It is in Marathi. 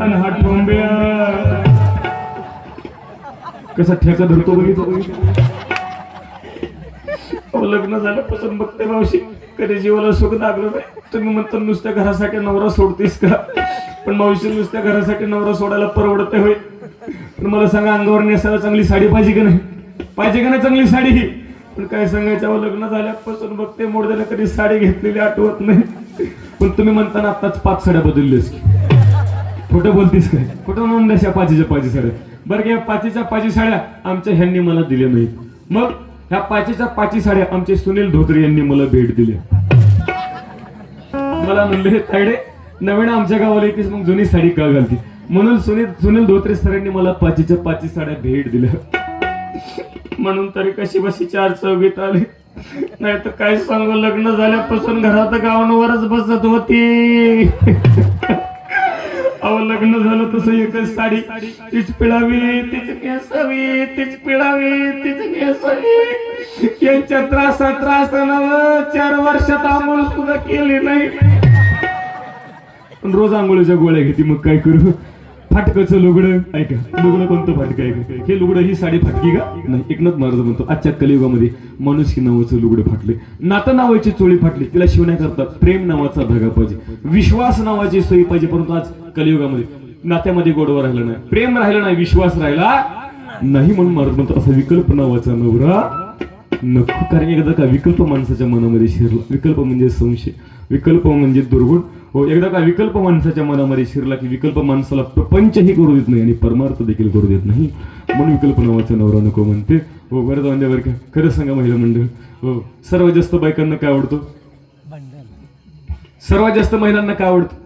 आणि हा ठोंब्या कसा ठेका धरतो बघितलं. लग्न झाल्यापासून बघते मावशी कधी जीवाला सुख लागलं नाही. तुम्ही म्हणता नुसत्या घरासाठी नवरा सोडतेस का, पण मावशी नुसत्या घरासाठी नवरा सोडायला परवडते होय. पण मला सांगा अंगावर नेसायला चांगली साडी पाहिजे का नाही, पाहिजे का नाही चांगली साडी ही. पण काय सांगायचं, लग्न झाल्यापासून बघते मोडद्याला कधी साडी घेतलेली आठवत नाही. पण तुम्ही म्हणताना आताच 5 साड्या बदलल्यास की, खोटं बोलतीस काय, खोटं म्हणून द्याशा 5च्या 5 साड्या. बरं घ्या 5च्या 5 साड्या आमच्या ह्यांनी मला दिल्या नाही. मग ह्या 5च्या 5 साड्या आमचे सुनील धोत्रे यांनी मला भेट दिल्या. मला म्हणले तायडे नवीन आमच्या गावाला येतेस मग जुनी साडी का घालती, म्हणून सुनील धोत्रे सरांनी मला 5च्या 5 साड्या भेट दिल्या. म्हणून तरी कशी बशी 4 चौघीत आले. नाही तर काय सांगू, लग्न झाल्यापासून घरात गावांवरच बसत होती. अहो लग्न झालं तसं एकच साडी, तीच पिळावी तीच नेसावी, तीच पिळावी तीच नेसावी. यांच्या त्रासानं 4 वर्षात आंघोळ सुद्धा केली नाही. पण रोज आंघोळीच्या गोळ्या घेते. मग काय करू, फाटकचं लुगडं ऐका, लुगडं कोणतं फाटक आहे का, हे लुगडं ही साडी फाटकी का नाही. एकनाथ महाराज म्हणतो आजच्या कलियुगामध्ये माणुसकी नावाचं लुगडं फाटले, नातं नावाची चोळी फाटली, तिला शिवण्याकरता प्रेम नावाचा धागा पाहिजे, विश्वास नावाची सोयी पाहिजे. परंतु आज कलियुगामध्ये नात्यामध्ये गोडवा राहिला नाही, प्रेम राहिलं नाही, विश्वास राहिला नाही. म्हणून महाराज म्हणतो असा विकल्प नावाचा नवरा नको. कारण एकदा का विकल्प माणसाच्या मनामध्ये शिरला, विकल्प म्हणजे संशय, विकल्प म्हणजे दुर्गुण. हो एकदा का विकल्प माणसाच्या मनामध्ये शिरला की विकल्प माणसाला प्रपंचही करू देत नाही आणि परमार्थ देखील करू देत नाही. म्हणून विकल्प नावाचा नवरा नको म्हणते. हो बरं जाऊन द्या बरं का. खरंच सांगा महिला मंडळ, हो सर्वात जास्त बायकांना काय आवडतं, सर्वात जास्त महिलांना काय आवडतं,